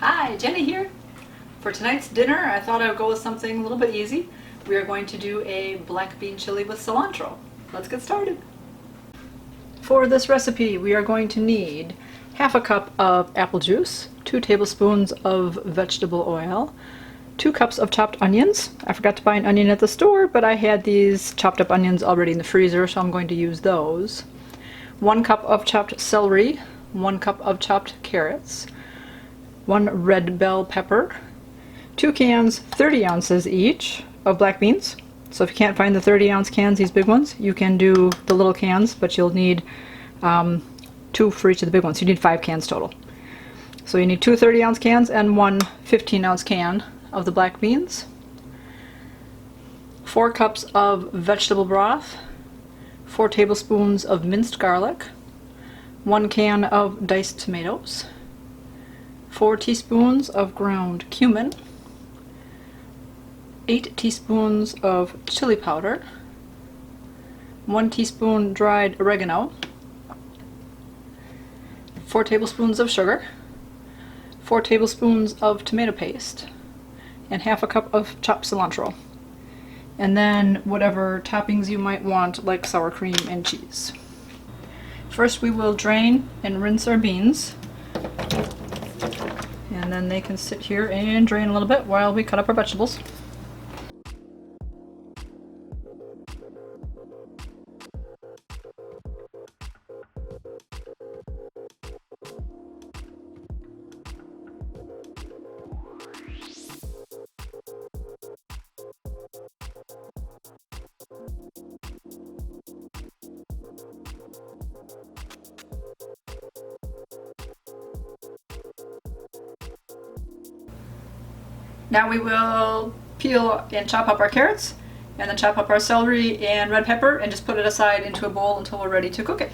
Hi, Jenny here. For tonight's dinner, I thought I would go with something a little bit easy. We are going to do a black bean chili with cilantro. Let's get started. For this recipe, we are going to need half a cup of apple juice, 2 tablespoons of vegetable oil, 2 cups of chopped onions. I forgot to buy an onion at the store, but I had these chopped up onions already in the freezer, so I'm going to use those. 1 cup of chopped celery, 1 cup of chopped carrots, 1 red bell pepper, 2 cans, 30 ounces each, of black beans. So if you can't find the 30-ounce cans, these big ones, you can do the little cans, but you'll need 2 for each of the big ones. You need 5 cans total. So you need 2 30-ounce cans and 1 15-ounce can of the black beans, 4 cups of vegetable broth, 4 tablespoons of minced garlic, 1 can of diced tomatoes, 4 teaspoons of ground cumin, 8 teaspoons of chili powder, 1 teaspoon dried oregano, 4 tablespoons of sugar, 4 tablespoons of tomato paste, and half a cup of chopped cilantro. And then whatever toppings you might want, like sour cream and cheese. First we will drain and rinse our beans. And then they can sit here and drain a little bit while we cut up our vegetables. Now we will peel and chop up our carrots, and then chop up our celery and red pepper, and just put it aside into a bowl until we're ready to cook it.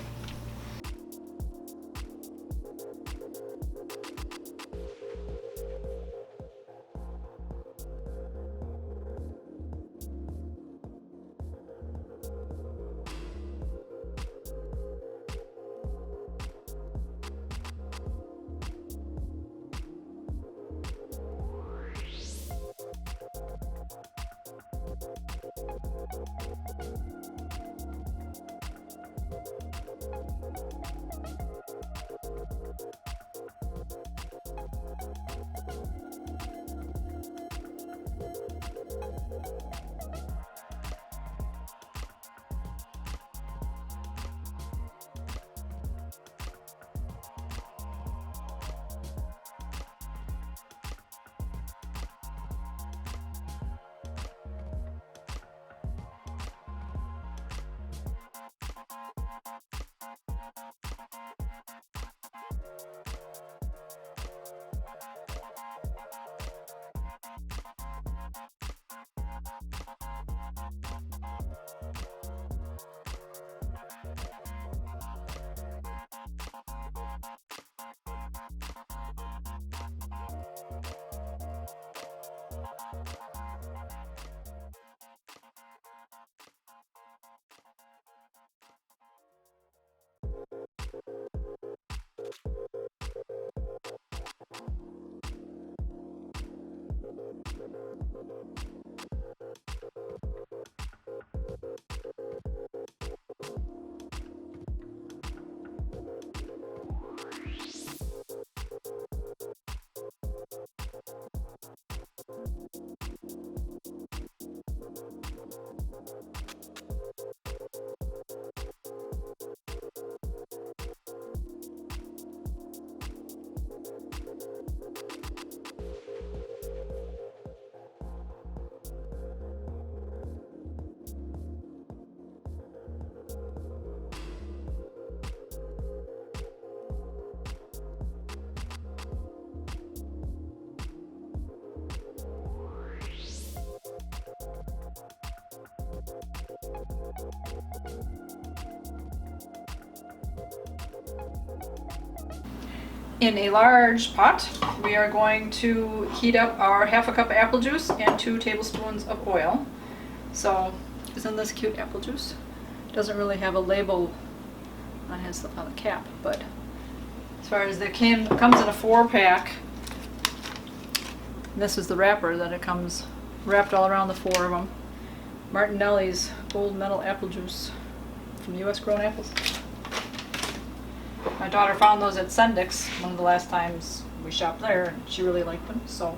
In a large pot, we are going to heat up our half a cup of apple juice and 2 tablespoons of oil. So, isn't this cute apple juice? Doesn't really have a label on the cap, but as far as the can, comes in a 4-pack. This is the wrapper that it comes wrapped all around the 4 of them. Martinelli's Gold Medal Apple Juice from U.S. grown apples. My daughter found those at Sendik's one of the last times we shopped there, and she really liked them, so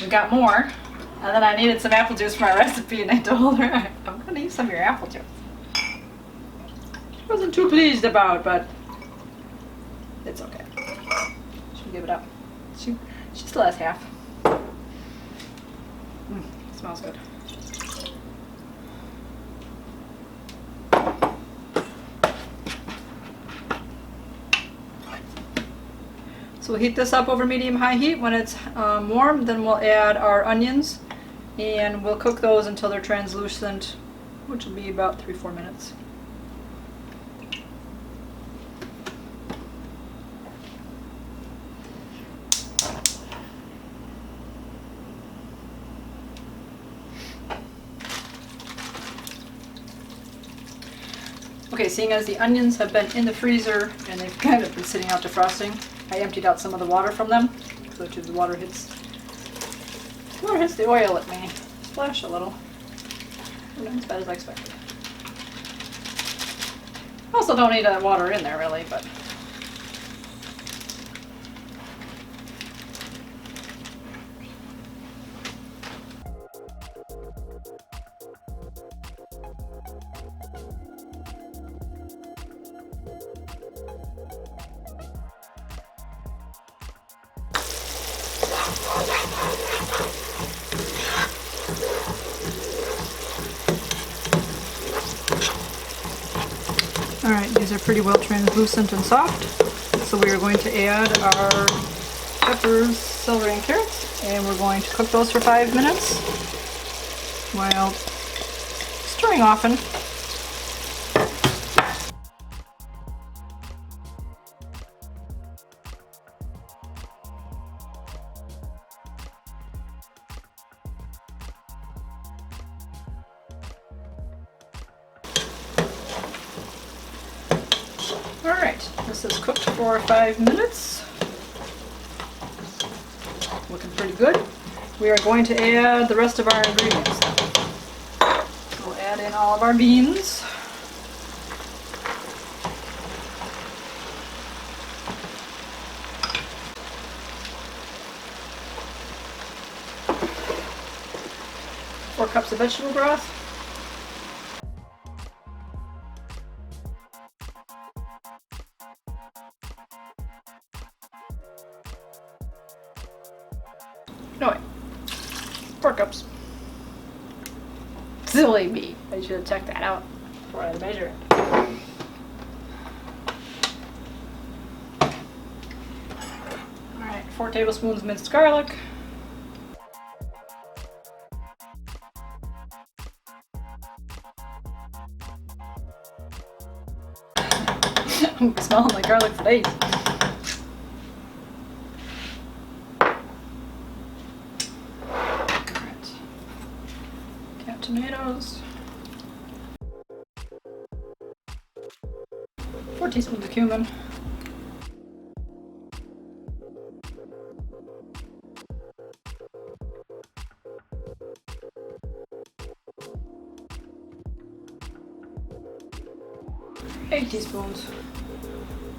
we got more. And then I needed some apple juice for my recipe, and I told her, I'm going to use some of your apple juice. She wasn't too pleased about, but it's okay. She'll give it up. She still has half. Smells good. So we'll heat this up over medium-high heat. When it's warm, then we'll add our onions, and we'll cook those until they're translucent, which will be about 3-4 minutes. Okay, seeing as the onions have been in the freezer and they've kind of been sitting out defrosting, I emptied out some of the water from them, so the water hits the oil, it may splash a little. Not as bad as I expected. Also don't need that water in there really, but alright, these are pretty well translucent and soft, so we are going to add our peppers, celery, and carrots, and we're going to cook those for 5 minutes while stirring often. Alright, this is cooked for 5 minutes. Looking pretty good. We are going to add the rest of our ingredients. We'll add in all of our beans. Four cups of vegetable broth. No, wait. 4 cups. Silly me. I should have checked that out before I measure it. Alright, 4 tablespoons minced garlic. I'm smelling like garlic for days. Tomatoes, 4 teaspoons of cumin, eight teaspoons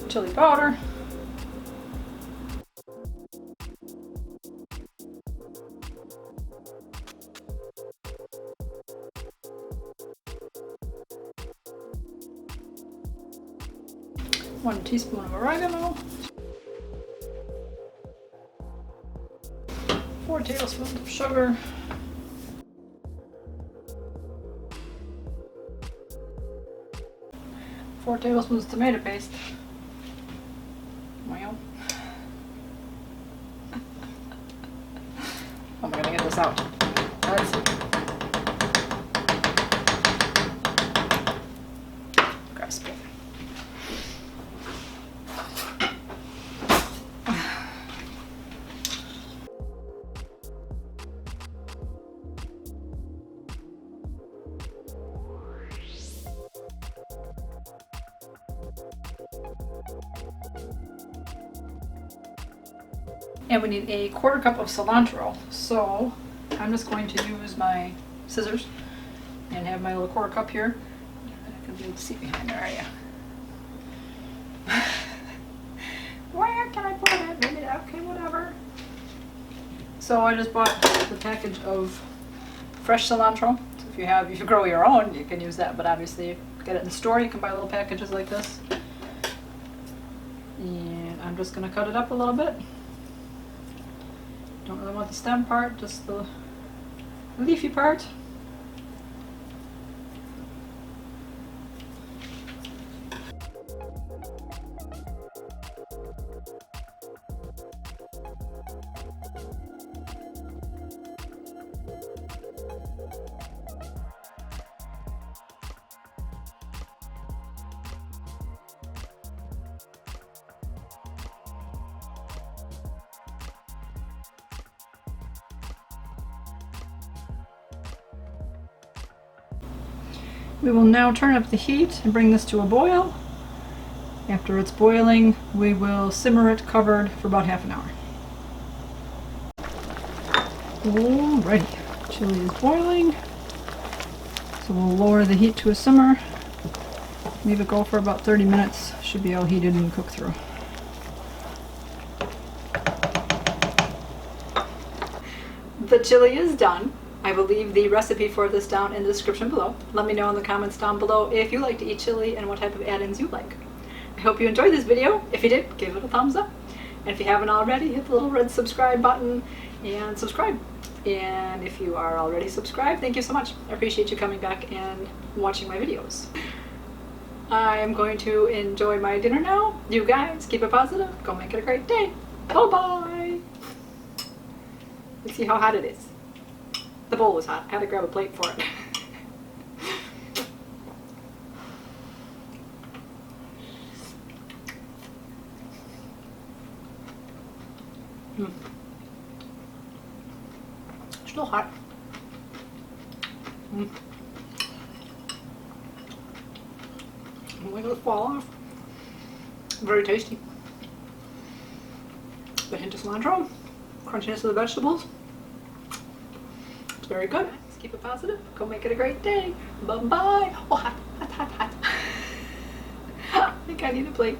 chili powder, 1 teaspoon of oregano, 4 tablespoons of sugar, 4 tablespoons of tomato paste. Well, I'm gonna get this out. Let's see. Grab a spoon. And we need a 1/4 cup of cilantro. So I'm just going to use my scissors and have my little 1/4 cup here. I can see behind there, yeah. Where can I put it? Maybe, okay, whatever. So I just bought the package of fresh cilantro. So if you grow your own, you can use that. But obviously, if you get it in the store, you can buy little packages like this. And I'm just gonna cut it up a little bit. Don't really want the stem part, just the leafy part. We will now turn up the heat and bring this to a boil. After it's boiling, we will simmer it covered for about half an hour. Alrighty, chili is boiling. So we'll lower the heat to a simmer. Leave it go for about 30 minutes. Should be all heated and cooked through. The chili is done. I will leave the recipe for this down in the description below. Let me know in the comments down below if you like to eat chili and what type of add-ins you like. I hope you enjoyed this video. If you did, give it a thumbs up. And if you haven't already, hit the little red subscribe button and subscribe. And if you are already subscribed, thank you so much. I appreciate you coming back and watching my videos. I am going to enjoy my dinner now. You guys, keep it positive. Go make it a great day. Bye-bye. Let's see how hot it is. The bowl was hot. I had to grab a plate for it. Still hot. I'm gonna fall off. Very tasty. The hint of cilantro, crunchiness of the vegetables. It's very good. Let's keep it positive. Go make it a great day. Bye-bye. Oh, hot, hot, hot, hot. I think I need a plate.